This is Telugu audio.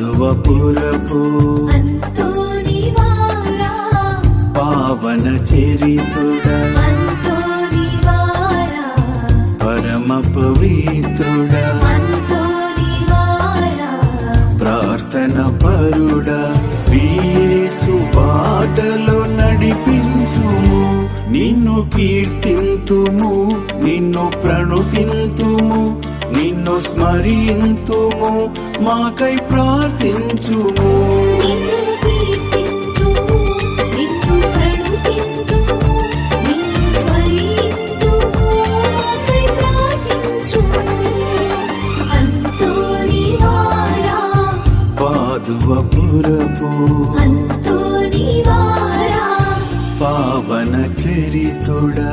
పాదువపురపు అంతోనివారా పావన చరితుడా అంతోనివారా పరమ పవిత్రుడా అంతోనివారా ప్రార్థన పరుడా శ్రీయేసు బాటలో నడిపించుము నిన్ను కీర్తింతుము నిన్ను ప్రణుతింతుము నిన్ను స్మరింతుము మాకై ప్రార్థించుము నిన్ను కీర్తింతుము నిన్ను ప్రణుతింతుము నిన్ను స్మరింతుము మాకై ప్రార్థించుము అంతోనివారా పాదువపురపు అంతోనివారా పావన చరితుడా